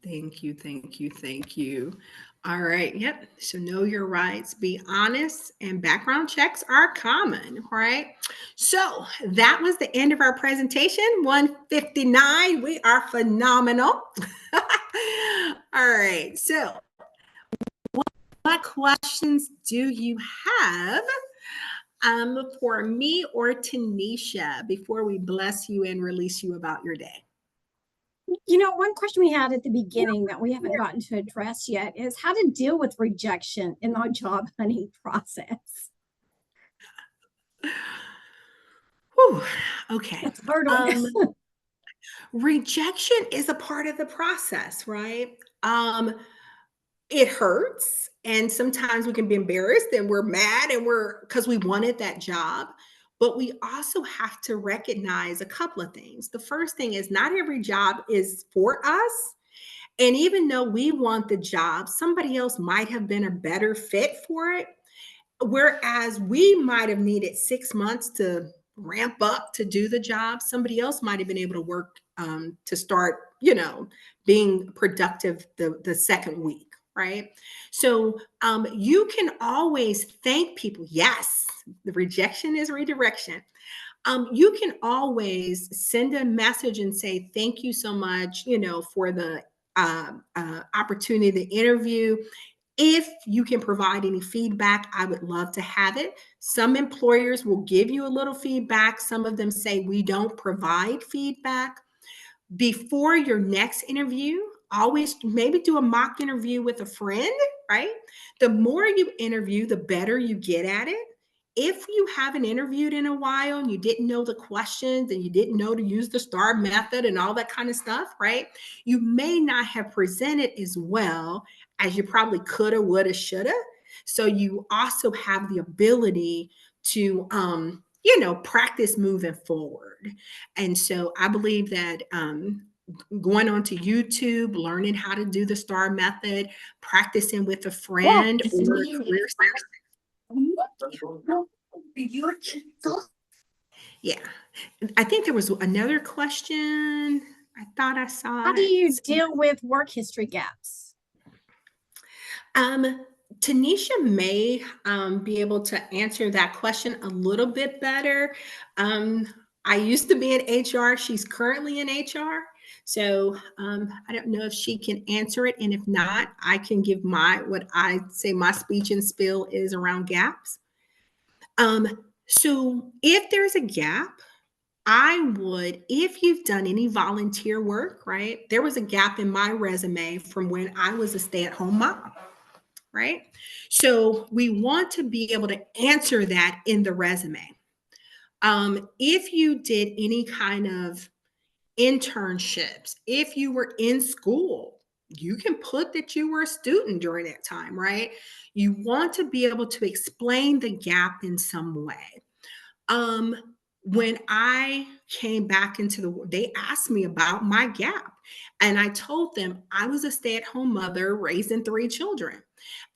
Thank you, thank you, thank you. All right, yep. So know your rights, be honest, and background checks are common, right? So that was the end of our presentation, 159. We are phenomenal. All right, so what questions do you have for me or Tanisha before we bless you and release you about your day? One question we had at the beginning that we haven't gotten to address yet is how to deal with rejection in the job hunting process. Whew, okay. It's hard on us. Rejection is a part of the process, right? It hurts, and sometimes we can be embarrassed and we're mad and because we wanted that job. But we also have to recognize a couple of things. The first thing is not every job is for us. And even though we want the job, somebody else might have been a better fit for it. Whereas we might have needed 6 months to ramp up to do the job, somebody else might have been able to work to start, being productive the second week. Right. So you can always thank people. Yes, the rejection is redirection. You can always send a message and say, thank you so much, for the opportunity to interview. If you can provide any feedback, I would love to have it. Some employers will give you a little feedback. Some of them say we don't provide feedback. Before your next interview, always maybe do a mock interview with a friend, right? The more you interview, the better you get at it. If you haven't interviewed in a while and you didn't know the questions and you didn't know to use the STAR method and all that kind of stuff, right? You may not have presented as well as you probably coulda, woulda, shoulda. So you also have the ability to practice moving forward. And so I believe that going on to YouTube, learning how to do the STAR method, practicing with a friend or a career Yeah. I think there was another question. I thought I saw How do it. you deal with work history gaps? Um, Tanisha may be able to answer that question a little bit better. Um, I used to be in HR. She's currently in HR. So I don't know if she can answer it. And if not, I can give what I say my speech and spiel is around gaps. So if there's a gap, I would, if you've done any volunteer work, right? There was a gap in my resume from when I was a stay at home mom, right? So we want to be able to answer that in the resume. If you did any kind of internships, if you were in school, you can put that you were a student during that time, right? You want to be able to explain the gap in some way. Um, when I came back into they asked me about my gap. And I told them I was a stay at home mother raising 3 children.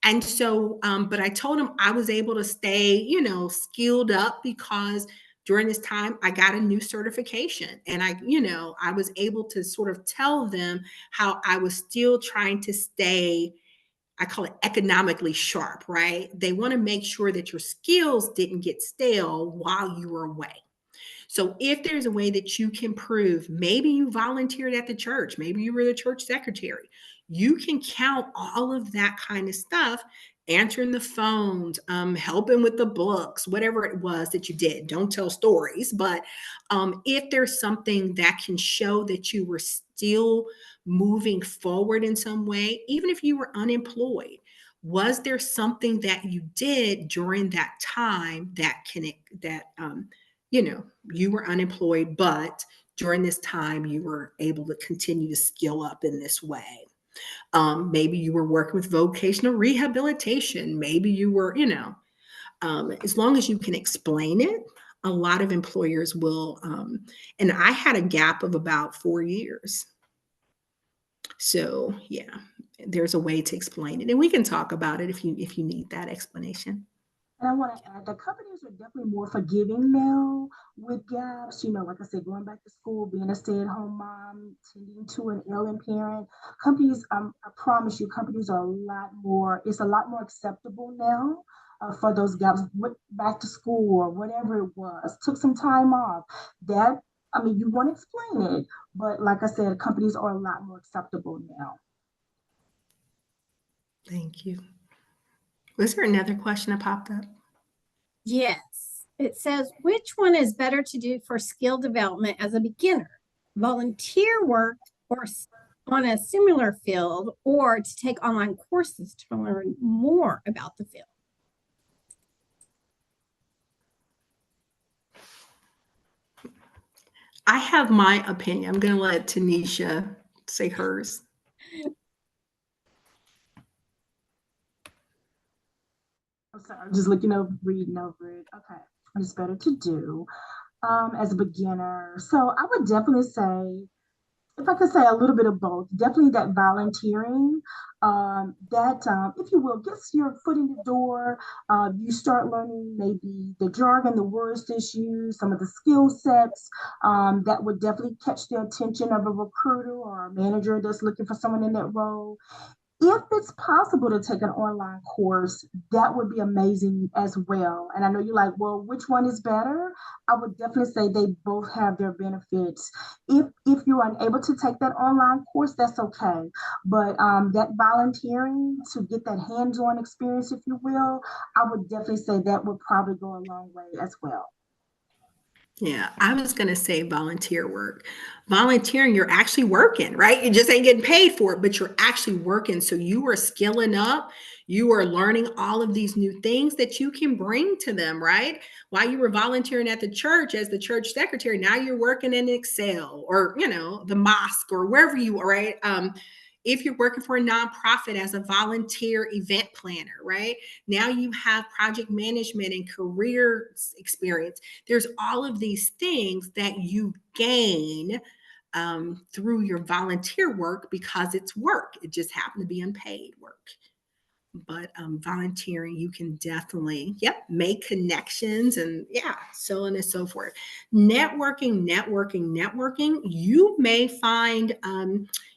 And so, but I told them I was able to stay, skilled up because during this time I got a new certification and I was able to sort of tell them how I was still trying to stay, I call it economically sharp, right? They want to make sure that your skills didn't get stale while you were away. So if there's a way that you can prove, maybe you volunteered at the church, maybe you were the church secretary, you can count all of that kind of stuff, answering the phones, helping with the books, whatever it was that you did. Don't tell stories, but if there's something that can show that you were still moving forward in some way, even if you were unemployed, was there something that you did during that time that you were unemployed, but during this time you were able to continue to skill up in this way? Maybe you were working with vocational rehabilitation. Maybe you were, as long as you can explain it, a lot of employers will. And I had a gap of about 4 years. So yeah, there's a way to explain it, and we can talk about it if you need that explanation. And I want to add that companies are definitely more forgiving now with gaps. Like I said, going back to school, being a stay-at-home mom, tending to an ailing parent. Companies, I promise you, companies are a lot more. It's a lot more acceptable now for those gaps. Back to school or whatever it was, took some time off. That I mean, you want to explain it, but like I said, companies are a lot more acceptable now. Thank you. Was there another question that popped up? Yes. It says, which one is better to do for skill development as a beginner? Volunteer work or on a similar field, or to take online courses to learn more about the field? I have my opinion. I'm going to let Tanisha say hers. I'm sorry, I'm just reading over it. Okay, it's better to do as a beginner. So I would definitely say, if I could say a little bit of both, definitely that volunteering, if you will, gets your foot in the door. You start learning maybe the jargon, the words that's used, some of the skill sets that would definitely catch the attention of a recruiter or a manager that's looking for someone in that role. If it's possible to take an online course, that would be amazing as well. And I know you're like, well, which one is better? I would definitely say they both have their benefits. If you're unable to take that online course, that's okay. But that volunteering to get that hands-on experience, if you will, I would definitely say that would probably go a long way as well. Yeah, I was going to say volunteer work. Volunteering, you're actually working, right? You just ain't getting paid for it, but you're actually working. So you are skilling up. You are learning all of these new things that you can bring to them, right? While you were volunteering at the church as the church secretary, now you're working in Excel or, the mosque or wherever you are, right? If you're working for a nonprofit as a volunteer event planner, right? Now you have project management and career experience. There's all of these things that you gain through your volunteer work because it's work. It just happened to be unpaid work. but volunteering, you can definitely, make connections and so on and so forth. Networking. You may find,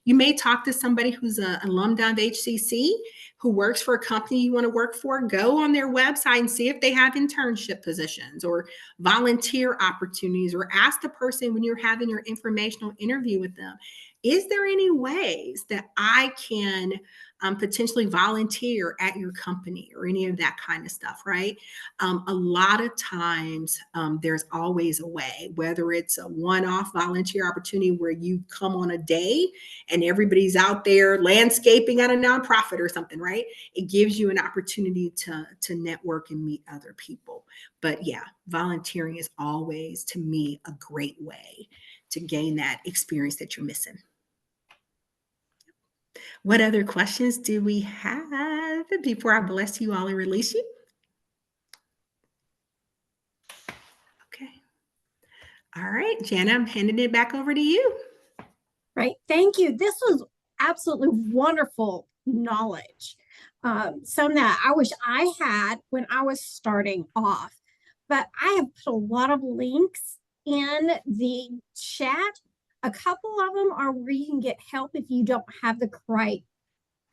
you may talk to somebody who's an alumni of HCC who works for a company you want to work for. Go on their website and see if they have internship positions or volunteer opportunities, or ask the person when you're having your informational interview with them, is there any ways that I can potentially volunteer at your company, or any of that kind of stuff, right? A lot of times there's always a way, whether it's a one-off volunteer opportunity where you come on a day and everybody's out there landscaping at a nonprofit or something, right? It gives you an opportunity to network and meet other people. But volunteering is always, to me, a great way to gain that experience that you're missing. What other questions do we have before I bless you all and release you? Okay. All right, Jana, I'm handing it back over to you. Right. Thank you. This was absolutely wonderful knowledge. Some that I wish I had when I was starting off. But I have put a lot of links in the chat. A couple of them are where you can get help if you don't have the right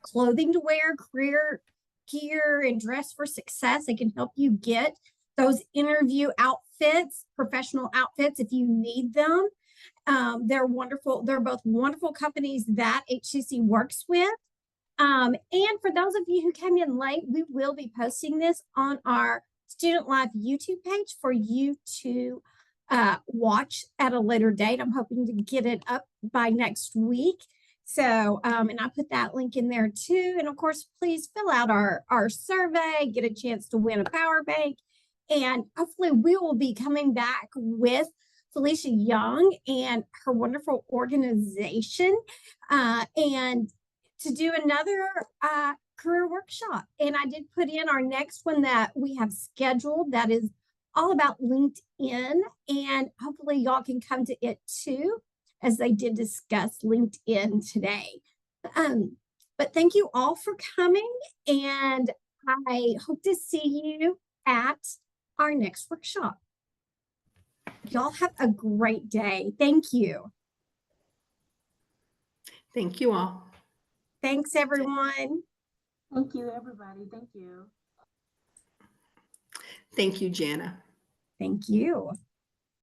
clothing to wear, career gear, and dress for success. They can help you get those interview outfits, professional outfits if you need them. They're wonderful. They're both wonderful companies that HCC works with. And for those of you who came in late, we will be posting this on our Student Life YouTube page for you to watch at a later date. I'm hoping to get it up by next week. So, and I put that link in there too. And of course, please fill out our survey, get a chance to win a power bank. And hopefully we will be coming back with Felicia Young and her wonderful organization and to do another career workshop. And I did put in our next one that we have scheduled that is all about LinkedIn, and hopefully y'all can come to it too, as they did discuss LinkedIn today. But thank you all for coming, and I hope to see you at our next workshop. Y'all have a great day. Thank you. Thank you all. Thanks, everyone. Thank you, everybody. Thank you. Thank you, Jana. Thank you.